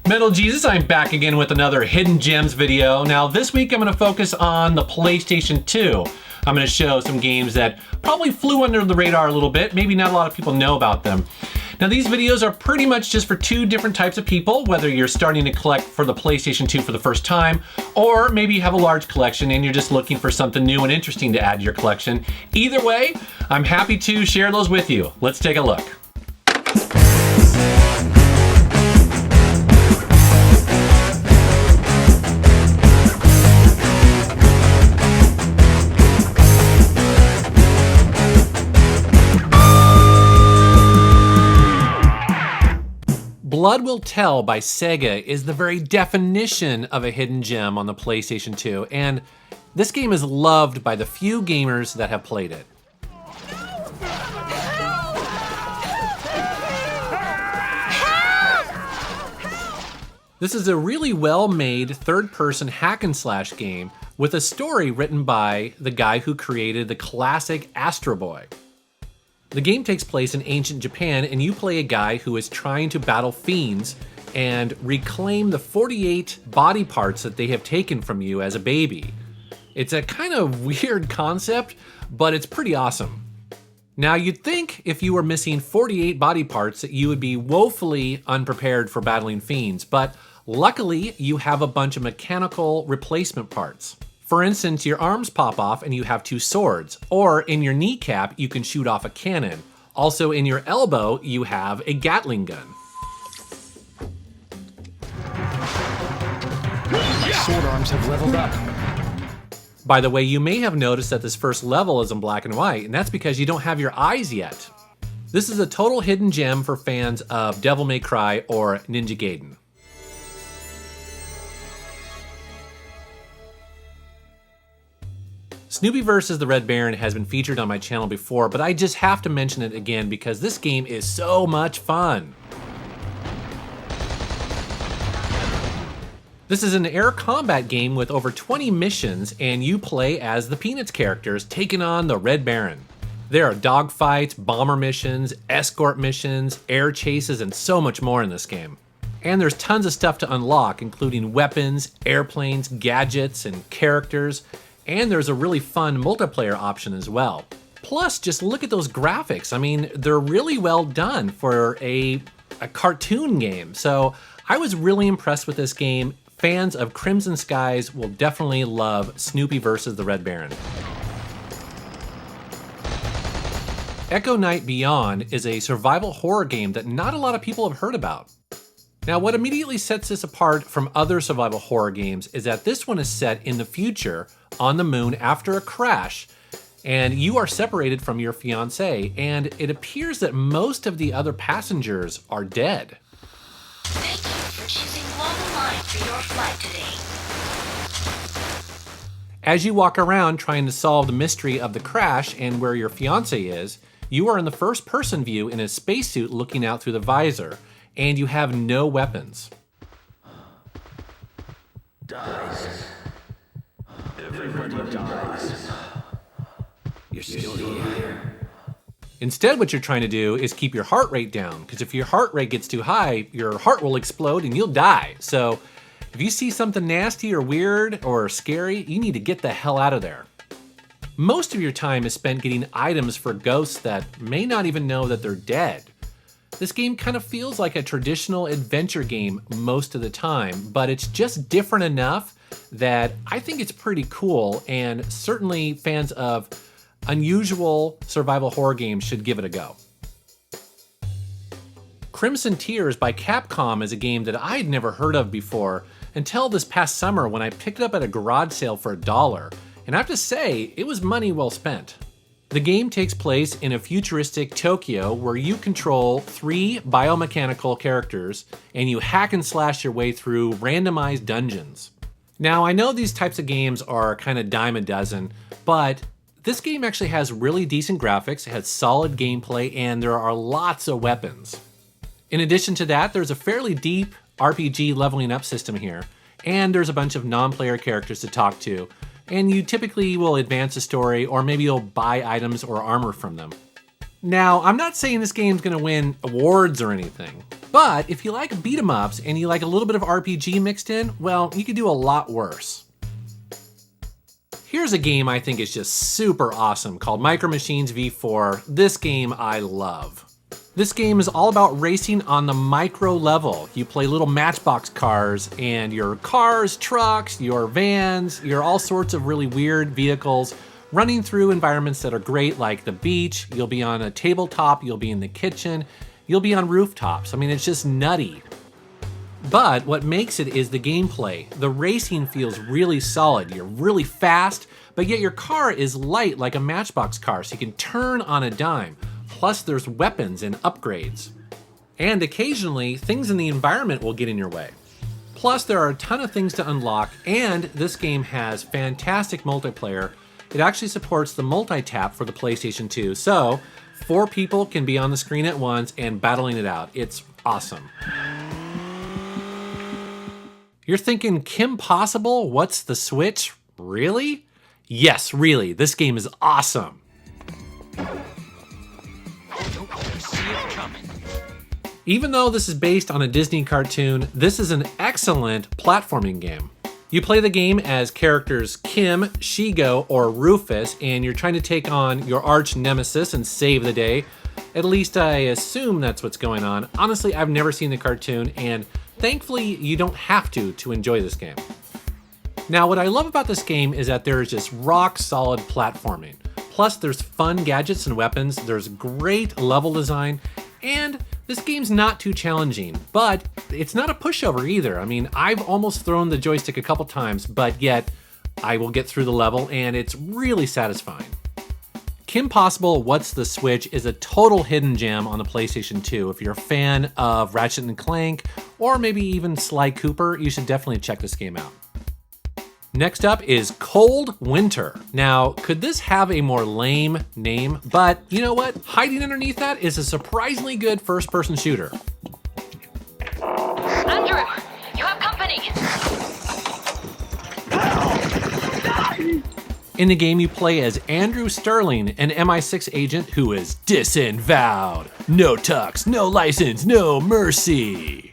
Metal Jesus, I'm back again with another Hidden Gems video. Now this week I'm going to focus on the PlayStation 2. I'm going to show some games that probably flew under the radar a little bit. Maybe not a lot of people know about them. Now these videos are pretty much just for two different types of people, whether you're starting to collect for the PlayStation 2 for the first time, or maybe you have a large collection and you're just looking for something new and interesting to add to your collection. Either way, I'm happy to share those with you. Let's take a look. Blood Will Tell by Sega is the very definition of a hidden gem on the PlayStation 2, and this game is loved by the few gamers that have played it. This is a really well-made third-person hack-and-slash game with a story written by the guy who created the classic Astro Boy. The game takes place in ancient Japan, and you play a guy who is trying to battle fiends and reclaim the 48 body parts that they have taken from you as a baby. It's a kind of weird concept, but it's pretty awesome. Now, you'd think if you were missing 48 body parts that you would be woefully unprepared for battling fiends, but luckily you have a bunch of mechanical replacement parts. For instance, your arms pop off and you have two swords, or in your kneecap you can shoot off a cannon. Also in your elbow you have a Gatling gun. My sword arms have leveled up. By the way, you may have noticed that this first level is in black and white, and that's because you don't have your eyes yet. This is a total hidden gem for fans of Devil May Cry or Ninja Gaiden. Snoopy vs. the Red Baron has been featured on my channel before, but I just have to mention it again because this game is so much fun. This is an air combat game with over 20 missions, and you play as the Peanuts characters taking on the Red Baron. There are dogfights, bomber missions, escort missions, air chases, and so much more in this game. And there's tons of stuff to unlock, including weapons, airplanes, gadgets, and characters. And there's a really fun multiplayer option as well. Plus, just look at those graphics. I mean, they're really well done for a cartoon game. So I was really impressed with this game. Fans of Crimson Skies will definitely love Snoopy vs. the Red Baron. Echo Night Beyond is a survival horror game that not a lot of people have heard about. Now, what immediately sets this apart from other survival horror games is that this one is set in the future on the moon after a crash, and you are separated from your fiancé, and it appears that most of the other passengers are dead. Thank you for choosing Global Line for your flight today. As you walk around trying to solve the mystery of the crash and where your fiancé is, you are in the first-person view in a spacesuit looking out through the visor, and you have no weapons. Dies. Everybody dies. You're still here. Instead, what you're trying to do is keep your heart rate down, because if your heart rate gets too high, your heart will explode and you'll die. So if you see something nasty or weird or scary, you need to get the hell out of there. Most of your time is spent getting items for ghosts that may not even know that they're dead. This game kind of feels like a traditional adventure game most of the time, but it's just different enough that I think it's pretty cool, and certainly fans of unusual survival horror games should give it a go. Crimson Tears by Capcom is a game that I'd never heard of before until this past summer when I picked it up at a garage sale for $1, and I have to say, it was money well spent. The game takes place in a futuristic Tokyo where you control 3 biomechanical characters and you hack and slash your way through randomized dungeons. Now, I know these types of games are kind of dime a dozen, but this game actually has really decent graphics, it has solid gameplay, and there are lots of weapons. In addition to that, there's a fairly deep RPG leveling up system here, and there's a bunch of non-player characters to talk to, and you typically will advance the story, or maybe you'll buy items or armor from them. Now, I'm not saying this game's gonna win awards or anything, but if you like beat 'em ups and you like a little bit of RPG mixed in, well, you could do a lot worse. Here's a game I think is just super awesome called Micro Machines V4. This game I love. This game is all about racing on the micro level. You play little matchbox cars, and your cars, trucks, your vans, your all sorts of really weird vehicles running through environments that are great, like the beach. You'll be on a tabletop, you'll be in the kitchen, you'll be on rooftops. I mean, it's just nutty. But what makes it is the gameplay. The racing feels really solid. You're really fast, but yet your car is light like a matchbox car, so you can turn on a dime. Plus there's weapons and upgrades. And occasionally, things in the environment will get in your way. Plus there are a ton of things to unlock, and this game has fantastic multiplayer. It actually supports the multi-tap for the PlayStation 2, so 4 people can be on the screen at once and battling it out. It's awesome. You're thinking, Kim Possible? What's the Switch? Really? Yes, really. This game is awesome. Even though this is based on a Disney cartoon, this is an excellent platforming game. You play the game as characters Kim, Shigo, or Rufus, and you're trying to take on your arch nemesis and save the day. At least I assume that's what's going on. Honestly, I've never seen the cartoon, and thankfully you don't have to enjoy this game. Now, what I love about this game is that there is just rock solid platforming. Plus, there's fun gadgets and weapons, there's great level design, and this game's not too challenging, but it's not a pushover either. I mean, I've almost thrown the joystick a couple times, but yet I will get through the level, and it's really satisfying. Kim Possible What's the Switch is a total hidden gem on the PlayStation 2. If you're a fan of Ratchet & Clank, or maybe even Sly Cooper, you should definitely check this game out. Next up is Cold Winter. Now, could this have a more lame name? But you know what? Hiding underneath that is a surprisingly good first-person shooter. Andrew, you have company. In the game, you play as Andrew Sterling, an MI6 agent who is disavowed. No tux, no license, no mercy.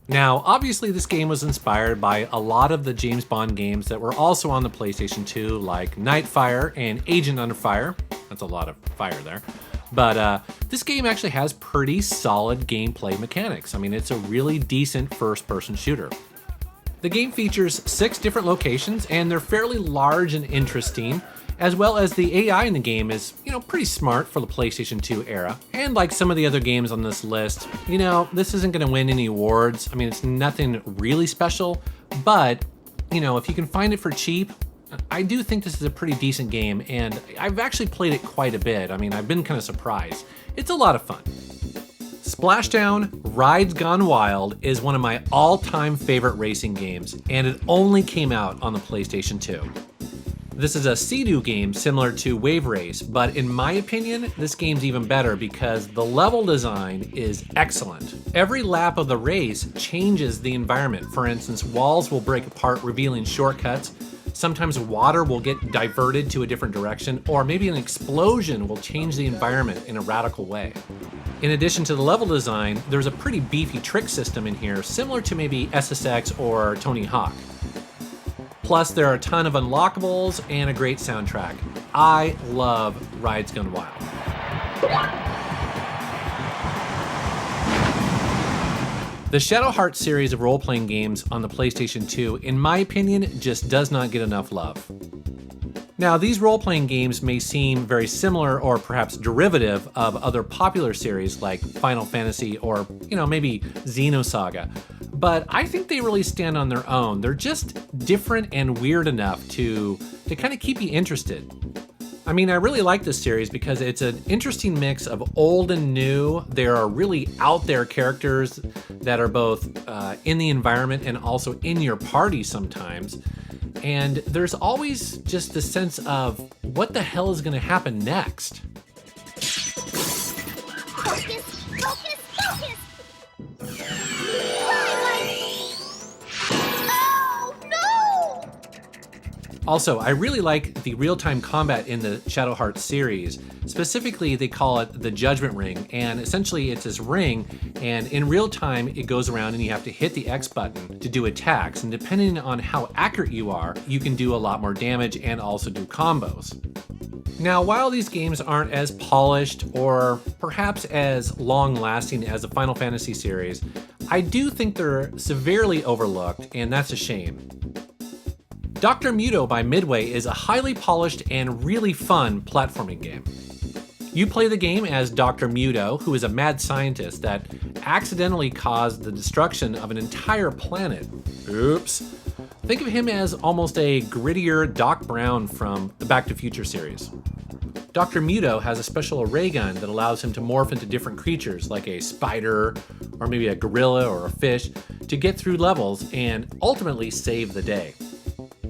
Now, obviously this game was inspired by a lot of the James Bond games that were also on the PlayStation 2, like Nightfire and Agent Under Fire. That's a lot of fire there. But this game actually has pretty solid gameplay mechanics. I mean, it's a really decent first-person shooter. The game features 6 different locations, and they're fairly large and interesting, as well as the AI in the game is, pretty smart for the PlayStation 2 era. And like some of the other games on this list, this isn't going to win any awards. I mean, it's nothing really special, but, if you can find it for cheap, I do think this is a pretty decent game, and I've actually played it quite a bit. I mean, I've been kind of surprised. It's a lot of fun. Splashdown Rides Gone Wild is one of my all-time favorite racing games, and it only came out on the PlayStation 2. This is a Sea-Doo game similar to Wave Race, but in my opinion, this game's even better because the level design is excellent. Every lap of the race changes the environment. For instance, walls will break apart, revealing shortcuts. Sometimes water will get diverted to a different direction, or maybe an explosion will change the environment in a radical way. In addition to the level design, there's a pretty beefy trick system in here, similar to maybe SSX or Tony Hawk. Plus, there are a ton of unlockables and a great soundtrack. I love Rides Gone Wild. The Shadow Hearts series of role-playing games on the PlayStation 2, in my opinion, just does not get enough love. Now, these role-playing games may seem very similar or perhaps derivative of other popular series like Final Fantasy or, maybe Xenosaga, but I think they really stand on their own. They're just different and weird enough to kind of keep you interested. I mean, I really like this series because it's an interesting mix of old and new. There are really out there characters that are both in the environment and also in your party sometimes. And there's always just the sense of what the hell is going to happen next. Focus, focus, focus! Oh, no! Also, I really like the real-time combat in the Shadow Hearts series. Specifically, they call it the Judgment Ring, and essentially it's this ring, and in real time it goes around and you have to hit the X button to do attacks, and depending on how accurate you are, you can do a lot more damage and also do combos. Now, while these games aren't as polished or perhaps as long-lasting as the Final Fantasy series, I do think they're severely overlooked, and that's a shame. Dr. Muto by Midway is a highly polished and really fun platforming game. You play the game as Dr. Muto, who is a mad scientist that accidentally caused the destruction of an entire planet. Oops. Think of him as almost a grittier Doc Brown from the Back to the Future series. Dr. Muto has a special ray gun that allows him to morph into different creatures like a spider or maybe a gorilla or a fish to get through levels and ultimately save the day.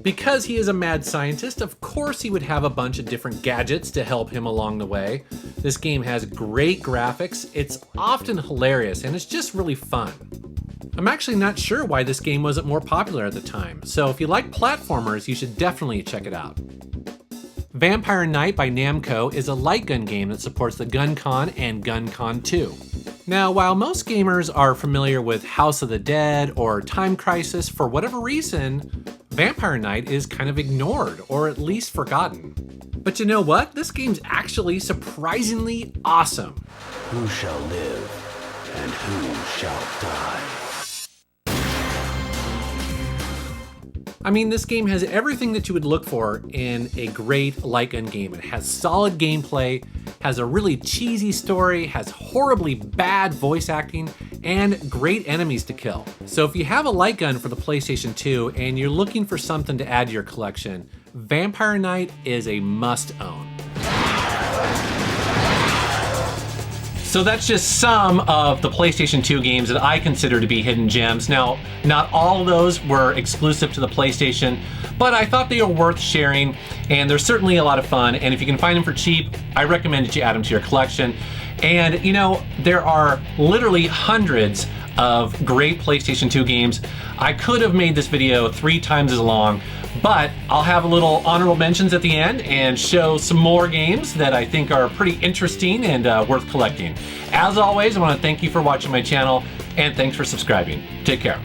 Because he is a mad scientist, of course he would have a bunch of different gadgets to help him along the way. This game has great graphics, it's often hilarious, and it's just really fun. I'm actually not sure why this game wasn't more popular at the time, so if you like platformers, you should definitely check it out. Vampire Knight by Namco is a light gun game that supports the GunCon and GunCon 2. Now, while most gamers are familiar with House of the Dead or Time Crisis, for whatever reason, Vampire Knight is kind of ignored, or at least forgotten. But you know what? This game's actually surprisingly awesome. Who shall live and who shall die? I mean, this game has everything that you would look for in a great light gun game. It has solid gameplay, has a really cheesy story, has horribly bad voice acting, and great enemies to kill. So if you have a light gun for the PlayStation 2 and you're looking for something to add to your collection, Vampire Knight is a must-own. So that's just some of the PlayStation 2 games that I consider to be hidden gems. Now, not all of those were exclusive to the PlayStation, but I thought they were worth sharing, and they're certainly a lot of fun, and if you can find them for cheap, I recommend that you add them to your collection. And you know, there are literally hundreds of great PlayStation 2 games. I could have made this video 3 times as long, but I'll have a little honorable mentions at the end and show some more games that I think are pretty interesting and worth collecting. As always, I want to thank you for watching my channel, and thanks for subscribing. Take care.